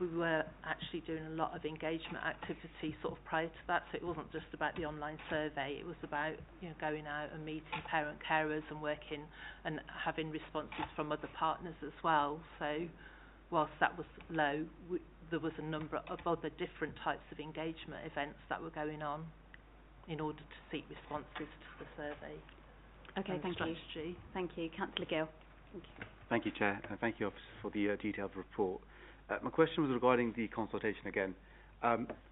we were actually doing a lot of engagement activity sort of prior to that, so it wasn't just about the online survey, it was about going out and meeting parent carers and working and having responses from other partners as well. So whilst that was low, there was a number of other different types of engagement events that were going on in order to seek responses to the survey. Okay, thank you. strategy. Thank you. Councillor Gill. Thank you, Chair, and thank you, Officer, for the detailed report. My question was regarding the consultation again.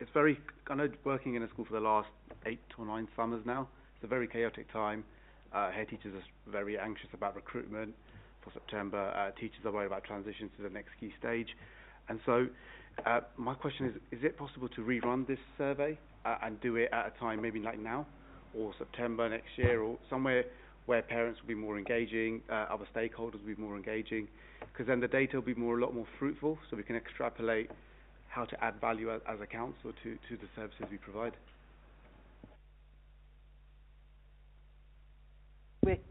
It's very, I know working in a school for the last 8 or 9 summers now, it's a very chaotic time. Head teachers are very anxious about recruitment for September. Teachers are worried about transition to the next key stage. And so my question is it possible to rerun this survey and do it at a time maybe like now or September next year or somewhere where parents will be more engaging, other stakeholders will be more engaging, because then the data will be a lot more fruitful, so we can extrapolate how to add value as a council to the services we provide.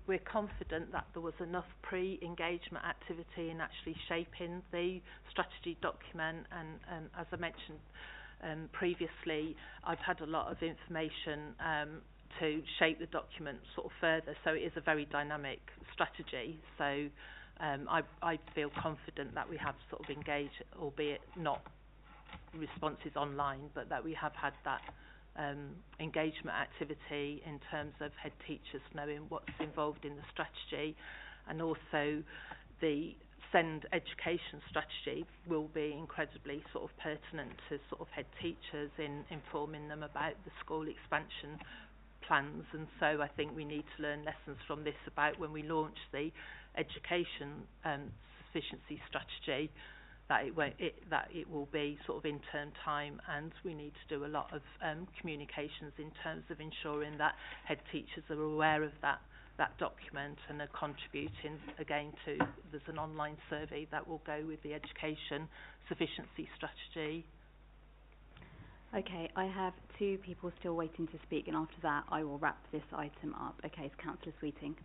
We're confident that there was enough pre-engagement activity in actually shaping the strategy document, and as I mentioned previously, I've had a lot of information to shape the document sort of further, so it is a very dynamic strategy. So I feel confident that we have sort of engaged, albeit not responses online, but that we have had that engagement activity in terms of head teachers knowing what's involved in the strategy, and also the SEND education strategy will be incredibly sort of pertinent to sort of head teachers in informing them about the school expansion plans. And so I think we need to learn lessons from this about when we launch the education sufficiency strategy, that it will be sort of in term time, and we need to do a lot of communications in terms of ensuring that head teachers are aware of that document and are contributing again to, there's an online survey that will go with the education sufficiency strategy. Okay, I have 2 people still waiting to speak, and after that I will wrap this item up. Okay, it's Councillor Sweeting.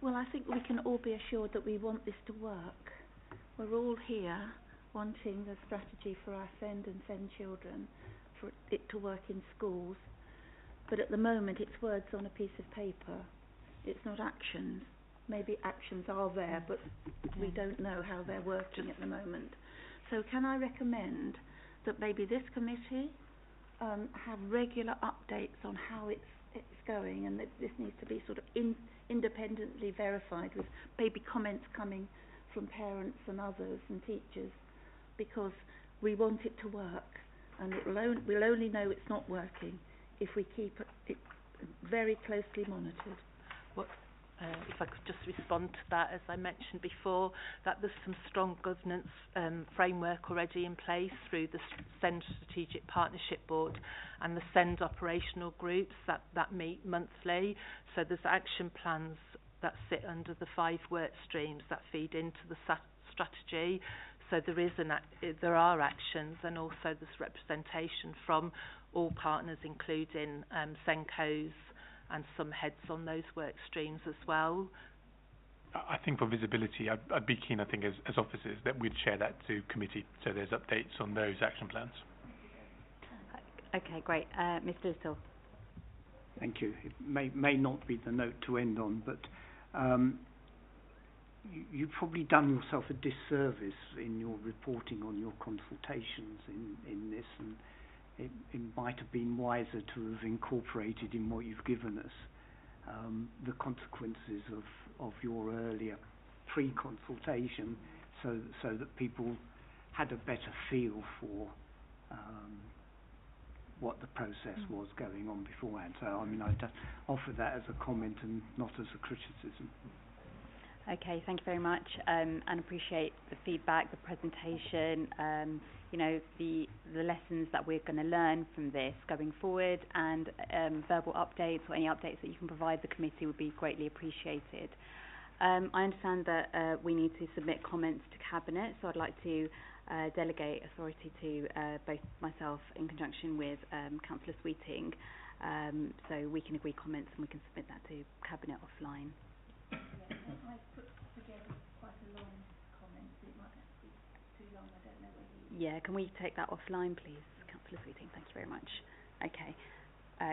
Well, I think we can all be assured that we want this to work. We're all here wanting the strategy for our SEND and SEND children, for it to work in schools. But at the moment it's words on a piece of paper. It's not actions. Maybe actions are there, but we don't know how they're working at the moment. So can I recommend that maybe this committee have regular updates on how it's going, and that this needs to be sort of independently verified with maybe comments coming from parents and others and teachers, because we want it to work, and we'll only know it's not working if we keep it very closely monitored. If I could just respond to that, as I mentioned before, that there's some strong governance framework already in place through the SEND Strategic Partnership Board and the SEND operational groups that meet monthly. So there's action plans that sit under the 5 work streams that feed into the strategy. So there are actions, and also there's representation from all partners, including SENCOs and some heads on those work streams as well. I think for visibility, I'd be keen, I think, as officers, that we'd share that to committee, so there's updates on those action plans. Okay, great. Mr. Little. Thank you. It may not be the note to end on, but you've probably done yourself a disservice in your reporting on your consultations in this, and it might have been wiser to have incorporated in what you've given us the consequences of your earlier pre-consultation, so that people had a better feel for what the process was going on beforehand. So, I mean, I'd offer that as a comment and not as a criticism. Okay, thank you very much, and appreciate the feedback, the presentation, you know, the lessons that we're going to learn from this going forward, and verbal updates or any updates that you can provide the committee would be greatly appreciated. I understand that we need to submit comments to Cabinet, so I'd like to delegate authority to both myself in conjunction with Councillor Sweeting, so we can agree comments and we can submit that to Cabinet offline. I put together quite a long comment. It might be too long. I don't know whether you... Yeah, can we take that offline, please, Councillor Sweeting? Thank you very much. Okay,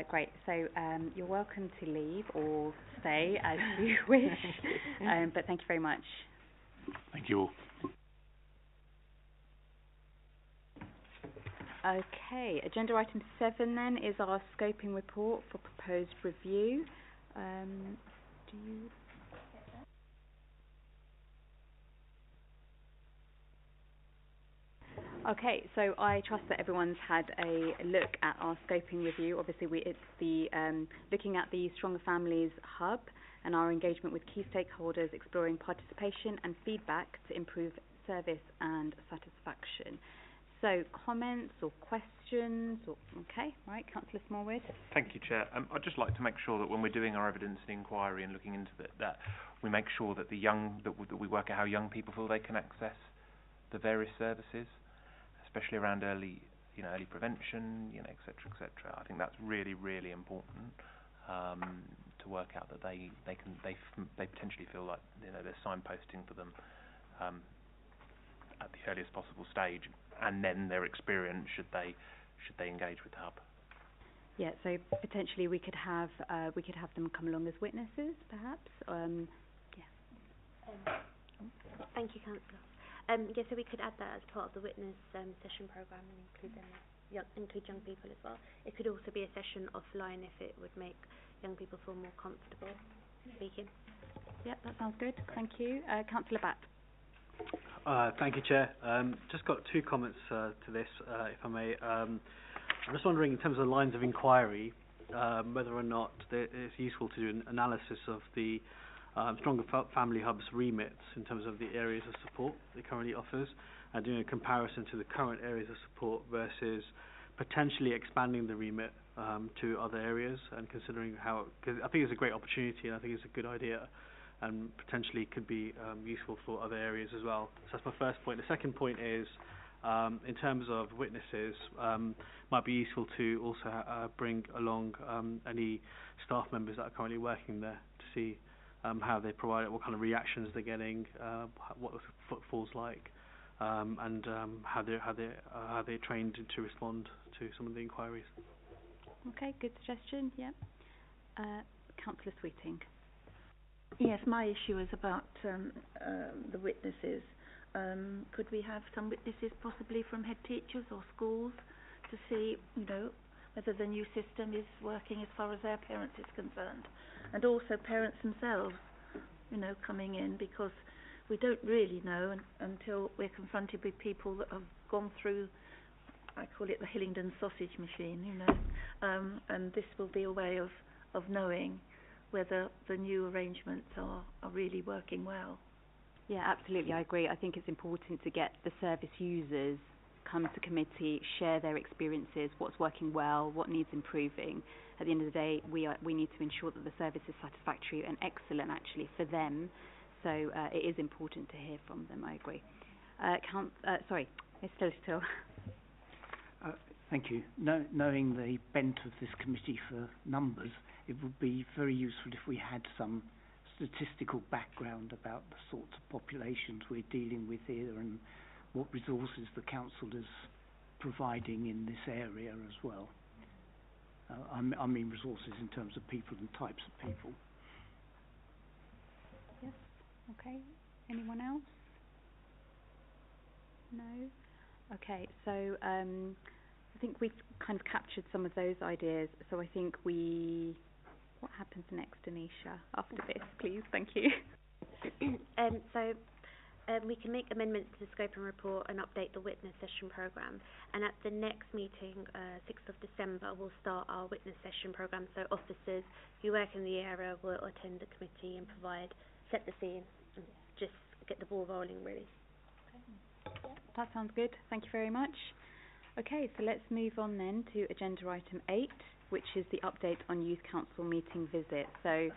great. So you're welcome to leave or stay as you wish, but thank you very much. Thank you all. Okay, agenda item 7 then is our scoping report for proposed review. Do you? Okay, so I trust that everyone's had a look at our scoping review. Obviously, it's the looking at the Stronger Families Hub and our engagement with key stakeholders, exploring participation and feedback to improve service and satisfaction. So, comments or questions? Okay, right, Councillor Smallwood. Thank you, Chair. I'd just like to make sure that when we're doing our evidence and inquiry and looking into it, that we make sure that that we work out how young people feel they can access the various services, especially around early prevention, et cetera, et cetera. I think that's really, really important to work out that they potentially feel like there's signposting for them at the earliest possible stage, and then their experience should they engage with the hub. Yeah, so potentially we could have them come along as witnesses, perhaps. Thank you, Councillor. So we could add that as part of the witness session programme and include young people as well. It could also be a session offline if it would make young people feel more comfortable speaking. Yeah, that sounds good. Thank you. Councillor Batt. Thank you, Chair. Just got two comments to this, if I may. I'm just wondering, in terms of the lines of inquiry, whether or not it's useful to do an analysis of the Stronger Family Hub's remits in terms of the areas of support it currently offers, and doing a comparison to the current areas of support versus potentially expanding the remit to other areas, and considering how, because I think it's a great opportunity and I think it's a good idea and potentially could be useful for other areas as well. So that's my first point. The second point is, in terms of witnesses, might be useful to also bring along any staff members that are currently working there to see how they provide it, what kind of reactions they're getting, what the footfall's like, and how they're trained to respond to some of the inquiries. Okay, good suggestion. Yeah. Councillor Sweeting. Yes, my issue is about the witnesses. Could we have some witnesses possibly from head teachers or schools to see, whether the new system is working as far as their parents is concerned, and also parents themselves, coming in, because we don't really know until we're confronted with people that have gone through, I call it the Hillingdon sausage machine, and this will be a way of knowing whether the new arrangements are really working well. Yeah, absolutely, I agree. I think it's important to get the service users come to committee, share their experiences, what's working well, what needs improving. At the end of the day, we need to ensure that the service is satisfactory and excellent, actually, for them. So it is important to hear from them. I agree. Sorry, Ms. Still. Thank you. Knowing the bent of this committee for numbers, it would be very useful if we had some statistical background about the sorts of populations we're dealing with here and what resources the council is providing in this area as well. I mean resources in terms of people and types of people. Yes. Okay. Anyone else? No? Okay. So I think we've kind of captured some of those ideas. So I think what happens next, Anisha, after this, please? Thank you. We can make amendments to the scope and report and update the witness session programme. And at the next meeting, 6th of December, we'll start our witness session programme. So officers who work in the area will attend the committee and set the scene and just get the ball rolling, really. Okay. That sounds good. Thank you very much. Okay, so let's move on then to agenda item 8, which is the update on Youth Council meeting visit. So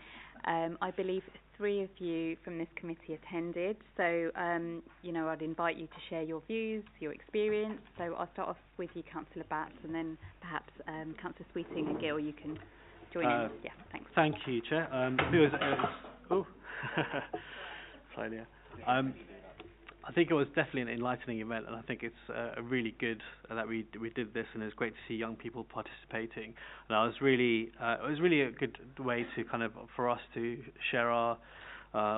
I believe 3 of you from this committee attended. So, I'd invite you to share your views, your experience. So I'll start off with you, Councillor Batt, and then perhaps Councillor Sweeting and Gill, you can join in. Yeah, thanks. Thank you, Chair. Sorry, yeah. I think it was definitely an enlightening event, and I think it's really good that we did this, and it was great to see young people participating. And it was really a good way to for us to share our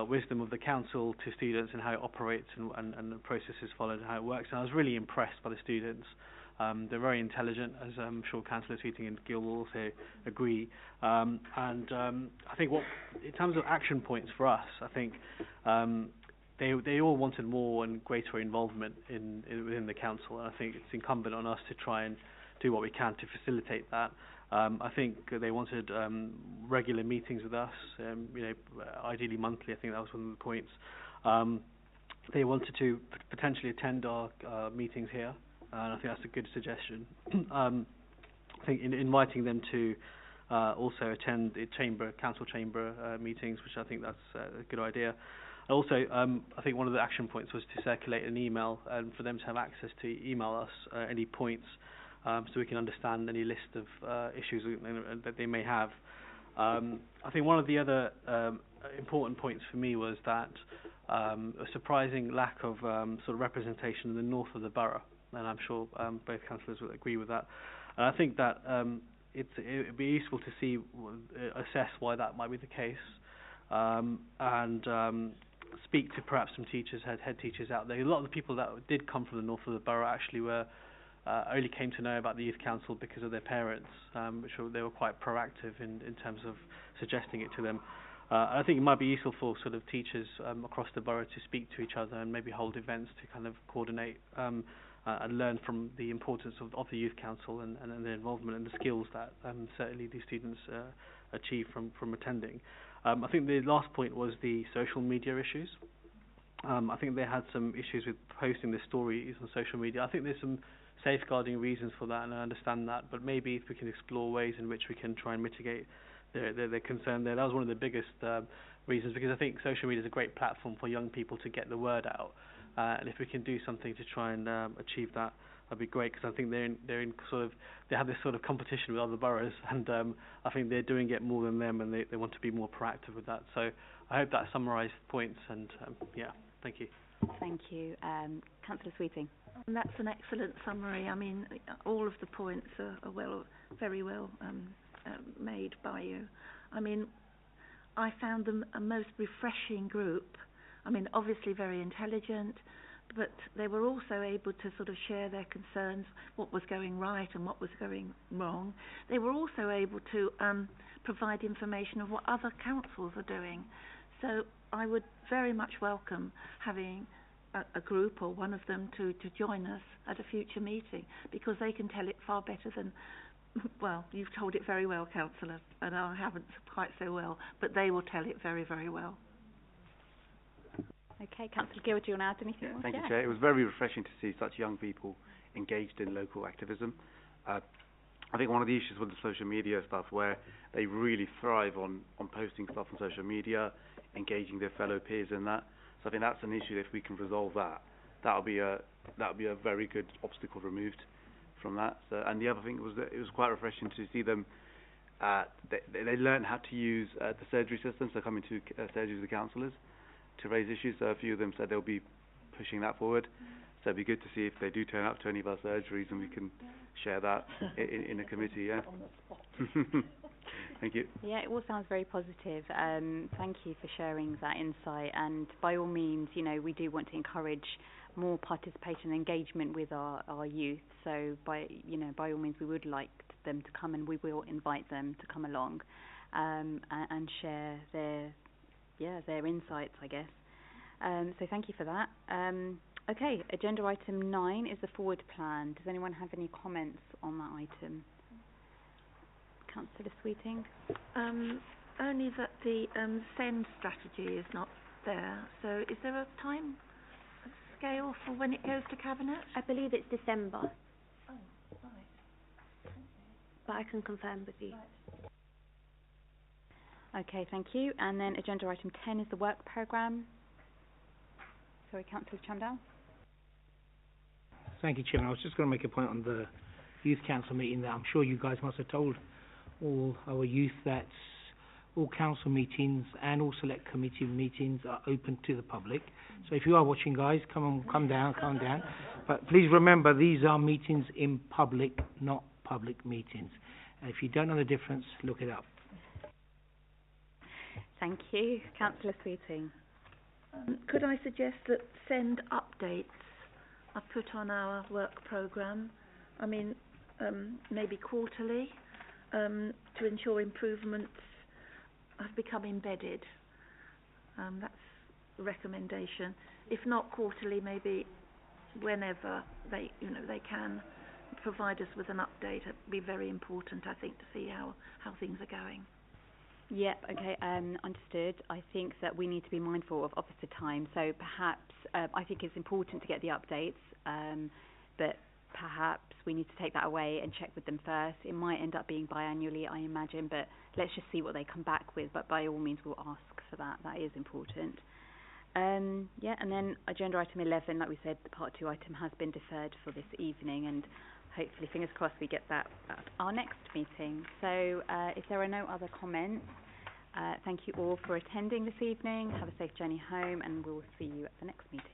wisdom of the council to students and how it operates and the processes followed and how it works. And I was really impressed by the students. They're very intelligent, as I'm sure Councillor Sweeting and Gill will also agree. I think in terms of action points for us, I think they all wanted more and greater involvement within the council, and I think it's incumbent on us to try and do what we can to facilitate that. I think they wanted regular meetings with us, ideally monthly. I think that was one of the points. They wanted to potentially attend our meetings here, and I think that's a good suggestion. I think inviting them to also attend the council chamber meetings, which I think that's a good idea. Also, I think one of the action points was to circulate an email and for them to have access to email us any points, so we can understand any list of issues that they may have. I think one of the other important points for me was that a surprising lack of sort of representation in the north of the borough, and I'm sure both councillors will agree with that. And I think that it would be useful to see, assess why that might be the case, and speak to perhaps some teachers, head teachers out there. A lot of the people that did come from the north of the borough actually only came to know about the youth council because of their parents, which they were quite proactive in terms of suggesting it to them. I think it might be useful for sort of teachers across the borough to speak to each other and maybe hold events to kind of coordinate and learn from the importance of the youth council and their involvement and the skills that certainly these students achieve from attending. I think the last point was the social media issues. I think they had some issues with posting their stories on social media. I think there's some safeguarding reasons for that, and I understand that, but maybe if we can explore ways in which we can try and mitigate their concern there. That was one of the biggest reasons, because I think social media is a great platform for young people to get the word out, and if we can do something to try and achieve that, that'd be great, because I think they have this sort of competition with other boroughs, and I think they're doing it more than them, and they want to be more proactive with that. So I hope that summarised points, and thank you. Thank you. Councillor Sweeting. And that's an excellent summary. I mean, all of the points are very well made by you. I mean, I found them a most refreshing group. I mean, obviously very intelligent, but they were also able to sort of share their concerns, what was going right and what was going wrong. They were also able to provide information of what other councils are doing. So I would very much welcome having a group or one of them to join us at a future meeting, because they can tell it far better than, well, you've told it very well, Councillor, and I haven't quite so well, but they will tell it very, very well. Okay, Councillor Gill, do you want to add anything else? Thank you, Chair. It was very refreshing to see such young people engaged in local activism. I think one of the issues with the social media stuff, where they really thrive on posting stuff on social media, engaging their fellow peers in that. So I think that's an issue. If we can resolve that, that'll be a very good obstacle removed from that. So, and the other thing was that it was quite refreshing to see them. They learned how to use the surgery system, so coming to surgeries with councillors to raise issues. So a few of them said they'll be pushing that forward. So it'd be good to see if they do turn up to any of our surgeries, and we can share that in a committee. Yeah. Thank you. Yeah, it all sounds very positive. Thank you for sharing that insight. And by all means, we do want to encourage more participation and engagement with our youth. So by all means, we would like them to come, and we will invite them to come along and share their insights, I guess. So thank you for that. Okay, agenda item 9 is the forward plan. Does anyone have any comments on that item? Councillor Sweeting? Only that the SEND strategy is not there. So is there a time scale for when it goes to Cabinet? I believe it's December. Oh, right. But I can confirm with you. Right. Okay, thank you. And then agenda item 10 is the work programme. Sorry, Councillor Chandal? Thank you, Chairman. I was just going to make a point on the Youth Council meeting that I'm sure you guys must have told all our youth that all council meetings and all select committee meetings are open to the public. So if you are watching, guys, come down. But please remember, these are meetings in public, not public meetings. If you don't know the difference, look it up. Thank you. Councillor Sweeting. Could I suggest that SEND updates are put on our work programme I mean, maybe quarterly, to ensure improvements have become embedded. That's a recommendation. If not quarterly, maybe whenever they can provide us with an update. It'd be very important, I think, to see how things are going. Yep, okay, understood. I think that we need to be mindful of officer time, so perhaps I think it's important to get the updates, but perhaps we need to take that away and check with them first. It might end up being biannually, I imagine, but let's just see what they come back with, but by all means we'll ask for that. That is important. Yeah, and then agenda item 11, like we said, the part 2 item has been deferred for this evening, and hopefully, fingers crossed, we get that at our next meeting. So if there are no other comments, thank you all for attending this evening. Have a safe journey home, and we'll see you at the next meeting.